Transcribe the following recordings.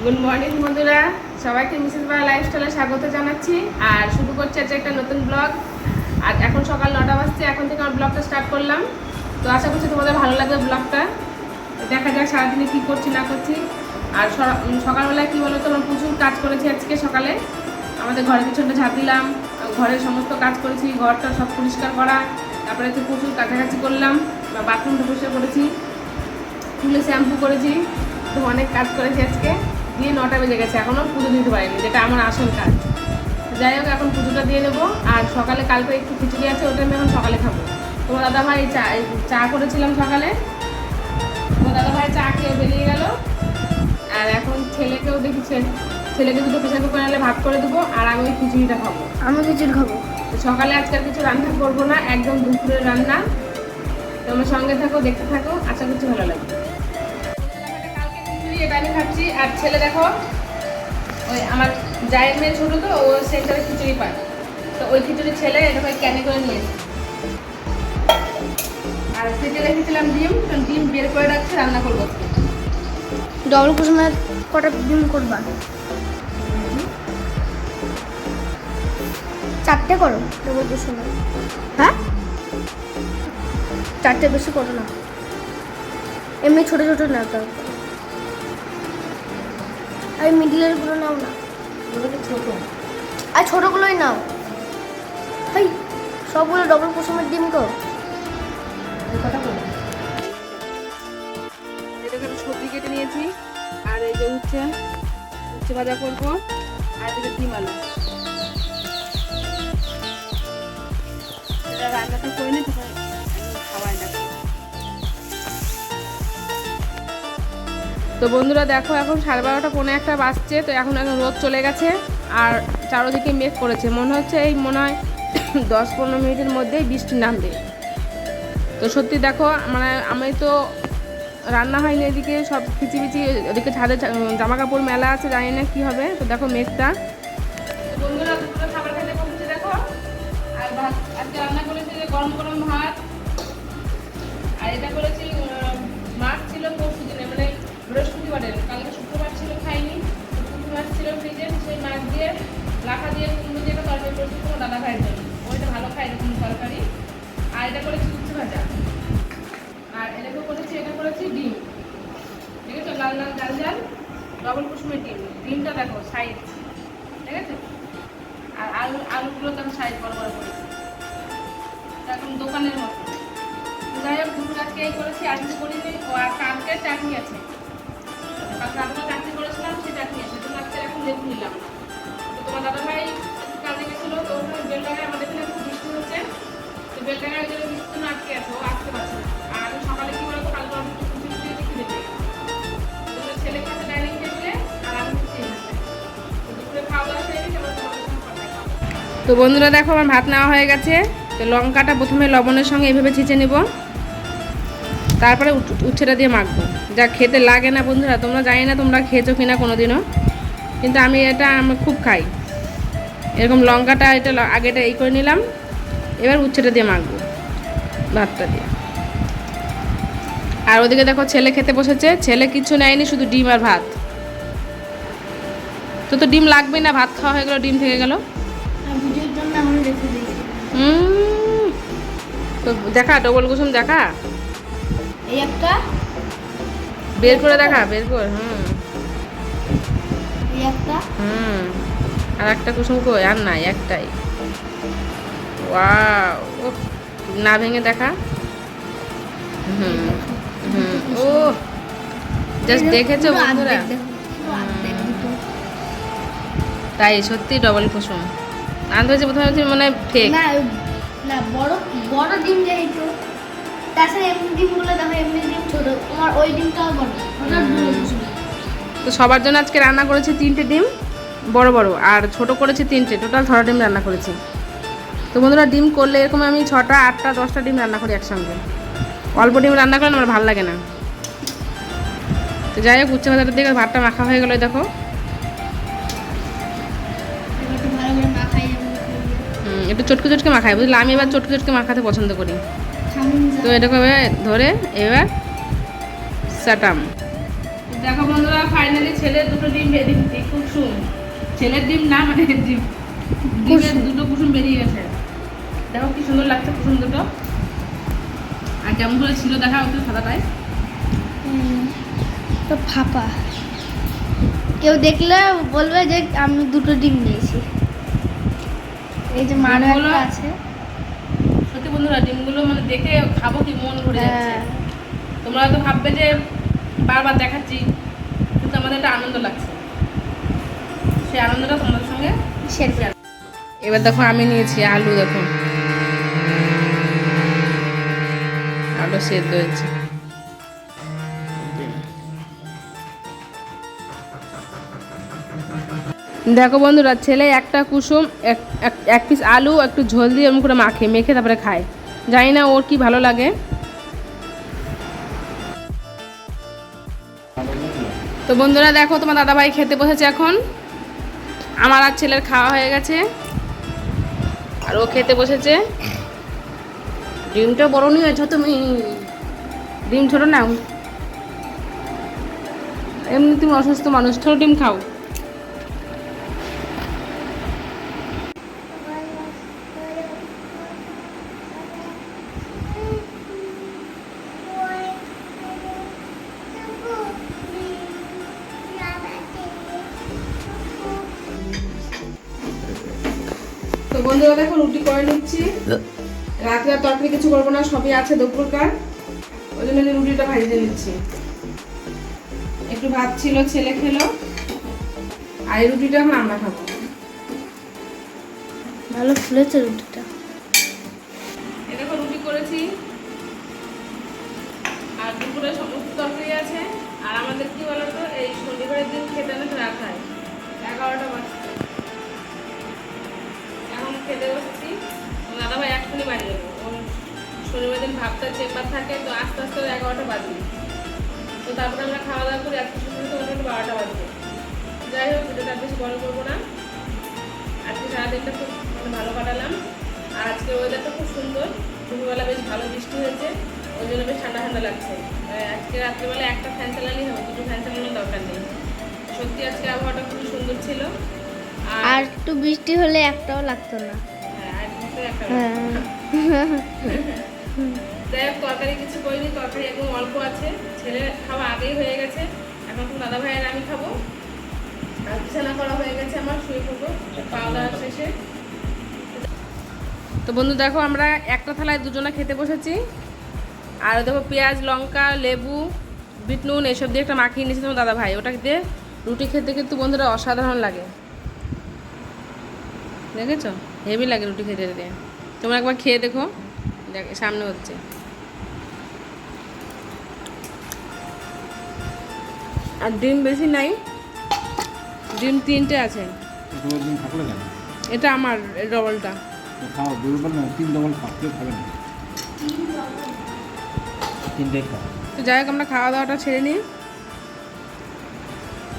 Good morning বন্ধুরা, সবাইকে Mrs Bangla লাইফস্টাইলে স্বাগত জানাচ্ছি। আর শুরু করছি আজকে একটা নতুন ব্লগ। আর এখন সকাল 9টা বাজছে, এখন থেকে আমার ব্লগটা স্টার্ট করলাম। তো আশা করছি তোমাদের ভালো লাগবে ব্লগটা। দেখা যাক সারাদিনে কী করছি না করছি। আর সকালবেলায় কী বলো তো, আমরা প্রচুর কাজ করেছি আজকে সকালে। আমাদের ঘরের পিছনটা ঝাঁপ দিলাম, ঘরের সমস্ত কাজ করেছি, ঘরটা সব পরিষ্কার করা, তারপরে হচ্ছে প্রচুর কাছাকাছি করলাম, বাথরুমটা পরিষ্কার করেছি, চুলে শ্যাম্পু করেছি। তো অনেক কাজ করেছি আজকে। দিয়ে 9টা বেজে গেছে, এখনও পুজো দিতে পারিনি, যেটা আমার আসল কাজ। যাই হোক, এখন পুজোটা দিয়ে নেবো। আর সকালে কালকে একটু খিচুড়ি আছে, ওটা আমি এখন সকালে খাবো। তোমার দাদাভাই চা করেছিলাম সকালে, তোমার দাদাভাই চা খেয়ে বেরিয়ে গেল। আর এখন ছেলেকেও দেখেছেন, ছেলেকে দুটো প্রেশার কুকার আনলে ভাত করে দেবো, আর আমি ওই খিচুড়িটা খাবো। আমি খিচুড়ি খাবো। সকালে আজকাল কিছু রান্না করবো না, একদম দুপুরের রান্না। তোমার সঙ্গে থাকো, দেখতে থাকো, আশা করছি ভালো লাগবে। কালকে খিচুড়ি এটা আমি খাচ্ছি। আর ছেলে দেখো, ওই আমার জায়ের মেয়ে ছোটো, তো ও সেন্টারে খিচুড়ি পায়, তো ওই খিচুড়ি ছেলে এরকম ক্যানে করে নিয়েছে। আর ফ্রিজে রেখেছিলাম ডিম, ডিম বের করে রাখছি, রান্না করবো। ডবল কুসুমের কটা ডিম করবা? 4টে করো ডবল কুসুমের। হ্যাঁ, 4টে বেশি করো না, এমনি ছোট ছোট না তো। আর মিডিলের গুলো নাও না, ছোট আর ছোটগুলোই নাও। হাই, সবগুলো ডবল কুসুমের ডিম তো। কথা বলো। এটাকে সবজি কেটে নিয়েছি, আর এই যে উচ্ছে ভাজা করবো, আর এদিকে ডিম আলু। এটা রান্নাটা করে নিই, তখন খাওয়াই না। তো বন্ধুরা দেখো, এখন 12:30 পৌনে 1 বাজছে। তো এখন রোদ চলে গেছে, আর চারোদিকে মেঘ করেছে। মনে হচ্ছে এই 10-15 মিনিটের মধ্যেই বৃষ্টি নামবে। তো সত্যি দেখো, মানে আমি তো রান্না হয়নি, এদিকে সব খিচিবিচি, ওদিকে ছাদে জামা কাপড় মেলা আছে, জানি না কী হবে। তো দেখো মেঘটা। বন্ধুরা দুপুরে খাবার খেতে বসেছি দেখো। আর ভাত আজকে রান্না করেছি যে গরম গরম ভাত। আর এটা করেছি, মাছ ছিল পরশু দিনে, মানে বৃহস্পতিবারের, কালকে শুক্রবার ছিল খাইনি, পুঁটি মাছ ছিল ফ্রিজে, সেই মাছ দিয়ে লাফা দিয়ে কুমড়ো দিয়ে একটা তরকারি করেছি তোমার দাদা ভাইয়ের জন্য। ওইটা ভালো খাই এরকম তরকারি। আর এটা করেছি উচ্ছে ভাজা। আর এটাকে করেছি, এটা করেছি ডিম, ঠিক আছে, লাল লাল জাল জাল ডবল কুসুমের ডিম। ডিমটা দেখো সাইজ, ঠিক আছে। আর আলুগুলো তো আমি সাইজ বড় বড় করেছি, এখন দোকানের মতো। যাই হোক, দুপুর আজকে এই করেছি, আজকে করিনি। ও আর কালকে চাটনি আছে, কালকে রাতে চাটনি করেছিলাম, সেই চাটনি আছে। তো আজকে এখন লেবু নিলাম না। তো তোমার দাদা ভাই কাজে গেছিলো, তো ওখানে বেলডাঙায় আমাদের এখানে খুব বৃষ্টি হচ্ছে। তো বেলডাঙায় গেলে বৃষ্টি না আটকে আছে, ও আসতে পারছে না। আর আমি সকালে কি বলতো, কালকে অনেক কিছু দিয়ে খিদে পেয়ে গেছে। ছেলে খাচ্ছে ডাইনিং টেবিলে, আর আমি হচ্ছে দুপুরে খাওয়া দাওয়া সেরে নিই। তো বন্ধুরা দেখো, আমার ভাত নেওয়া হয়ে গেছে। তো লঙ্কাটা প্রথমে লবণের সঙ্গে এভাবে ছেঁচে নেব, তারপরে উচ্ছেটা দিয়ে মাখবো। যা খেতে লাগে না বন্ধুরা, তোমরা জানি না তোমরা খেয়েছো কিনা কোনোদিনও, কিন্তু আমি খুব খাই এরকম লঙ্কাটা। এটা আগেটা এই করে নিলাম, এবার উচ্ছেটা দিয়ে মাখবো ভাতটা দিয়ে। আর ওদিকে দেখো ছেলে খেতে বসেছে, ছেলে কিছু নেয়নি, শুধু ডিম আর ভাত। তো ডিম লাগবে না, ভাত খাওয়া হয়ে গেলো, ডিম থেকে গেল। তো দেখা ডবল কুসুম দেখা, এই একটা বের করে দেখা, বের কর। এই একটা আর একটা কুসুম কই? আর নাই, একটাই। ওয়াও, না ভেঙে দেখা। ও জাস্ট দেখেছো বন্ধুরা? তাই সত্যি ডবল কুসুম আনতে হয়েছে। প্রথমে মনে হয় ফেক। না, বড় বড় ডিম যেহেতু, তাছাড়া এমনি ডিমগুলো দেখো, এমনি ডিম ছোট, তোমার ওই ডিমটাও বড়, ওটা ডবল কুসুম। তো সবার জন্য আজকে রান্না করেছি 3টে ডিম বড় বড়, আর ছোট করেছি 3টে, টোটাল 6টা ডিম রান্না করেছি। তো বন্ধুরা ডিম করলে এরকম আমি 6টা, 8টা, 10টা ডিম রান্না করি একসঙ্গে। অল্প ডিম রান্না করলে আমার ভালো লাগে না। তো যাই হোক, উচ্ছে ভাজাটার দিকে ভাতটা মাখা হয়ে গেলো দেখো। একটু চটকে চটকে মাখাই, বুঝলে? আমি এবার চটকে চটকে মাখাতে পছন্দ করি। তো এটাকে ধরে এবার চাটাম। দেখো বন্ধুরা, ফাইনালি ছেলের দুটো ডিম বেরিয়ে কুসুম, ছেলের ডিম না মানে ডিমের দুটো কুসুম বেরিয়ে গেছে। দেখো কি সুন্দর লাগছে কুসুম দুটো। আর কেমন করে ছিল দেখা একটু সাদাটায়। তো ফাঁপা, কেউ দেখলে বলবে যে আমি দুটো ডিম নিয়েছি। এই যে মারও ডিমগুলো- একটা আছে। সত্যি বন্ধুরা, ডিমগুলো মানে দেখে খাবো কি মন ভরে যাচ্ছে। হ্যাঁ। তোমরা হয়তো ভাববে যে বারবার দেখাচ্ছি, কিন্তু আমাদের একটা আনন্দ লাগছে, সেই আনন্দটা তোমাদের সঙ্গে শেয়ার। এবার দেখো আমি নিয়েছি আলু, দেখো আলু সেদ্ধ হয়েছে। দেখো বন্ধুরা, ছেলে একটা কুসুম এক পিস আলু একটু ঝোল দিয়ে এরকম করে মেখে তারপরে খায়। জানি না ওর কি ভালো লাগে। তো বন্ধুরা দেখো, তোমার দাদাভাই খেতে বসেছে এখন। আমার আর ছেলের খাওয়া হয়ে গেছে, আর ও খেতে বসেছে। ডিমটা বড় নিয়েছো তুমি, ডিম ছোট নাও। এমনি তুমি অসুস্থ মানুষ, ছোট ডিম খাও। তো বন্ধুরা দেখো, রুটি করে নিচ্ছি। রাত্রে আর তরকারি কিছু করবো না, সবই আছে দুপুরকার, ওই জন্য রুটিটা ভাজিয়ে নিচ্ছি। একটু ভাত ছিল, ছেলে খেলো, আর এই রুটিটা এখন আমরা খাবো। ভালো ফুলেছে রুটিটা। এই দেখো রুটি করেছি, আর দুপুরে সমস্ত তরকারি আছে। আর আমাদের কি বলতো, এই শনিবারের দিন খেতে অনেক রাত হয়, 11টা বাজছে। এখন খেতে বসেছি, দাদাভাই এখনই বাড়ি যাবো। ওর শনিবার দিন ভাবটা চেম্বার থাকে, তো আস্তে আস্তে 11টা বাজবে। তো তারপরে আমরা খাওয়া দাওয়া করি, আজকে শুরু করতে 12টা বাজবে। যাই হোক, ভিডিওটা আর বেশি বড় করবো না। আজকে সারাদিনটা খুব ভালো কাটালাম। আর আজকে ওয়েদারটা খুব সুন্দর, দুপুরবেলা বেশ ভালো বৃষ্টি হয়েছে, ওই জন্য বেশ ঠান্ডা ঠান্ডা লাগছে। আজকে রাত্রেবেলা একটা ফ্যান চালালেই হবে, দুটো ফ্যান চালানোর দরকার নেই। সত্যি আজকে আবহাওয়াটা খুবই সুন্দর ছিল। আর একটু বৃষ্টি হলে একটাও লাগতো না। আর একটা হ্যাঁ। যাই হোক, তরকারি কিছু করিনি, তরকারি একদম অল্প আছে। ছেলে খাওয়া আগেই হয়ে গেছে, এখন তো দাদা ভাই আর আমি খাবো। আর বিছানা করা হয়ে গেছে আমার, শুয়ে পড়বো খাওয়া দাওয়া শেষে। তো বন্ধু দেখো, আমরা একটা থালায় দুজনে খেতে বসেছি। আর দেখো পেঁয়াজ, লঙ্কা, লেবু, বিট নুন এসব দিয়ে একটা মাখিয়ে নিয়েছি তোমার দাদা ভাই। ওটা দিয়ে রুটি খেতে কিন্তু বন্ধুরা অসাধারণ লাগে, দেখেছো? হেভি লাগে রুটি খেতে দিয়ে। তোমরা একবার খেয়ে দেখো, দেখ সামনে হচ্ছে। আর ডিম বেশি নাই, ডিম 3টে আছে। এটা আমার ডবলটা। খাও, দুর্বল না, 3 ডবল খাও, কেউ খাবে না। 3টাই খাও। তো যাই হোক, আমরা খাওয়া দাওয়াটা ছেড়ে নিই।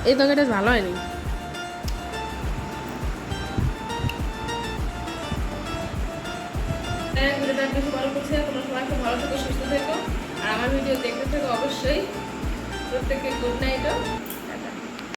এই তরকারিটা ভালো হয়নি। ভিডিওটা বেশি বড় করছে, তোমরা সবাই খুব ভালো থেকো, সুস্থ থেকো। আর আমার ভিডিও দেখতে থেকো অবশ্যই। প্রত্যেককে গুড নাইট।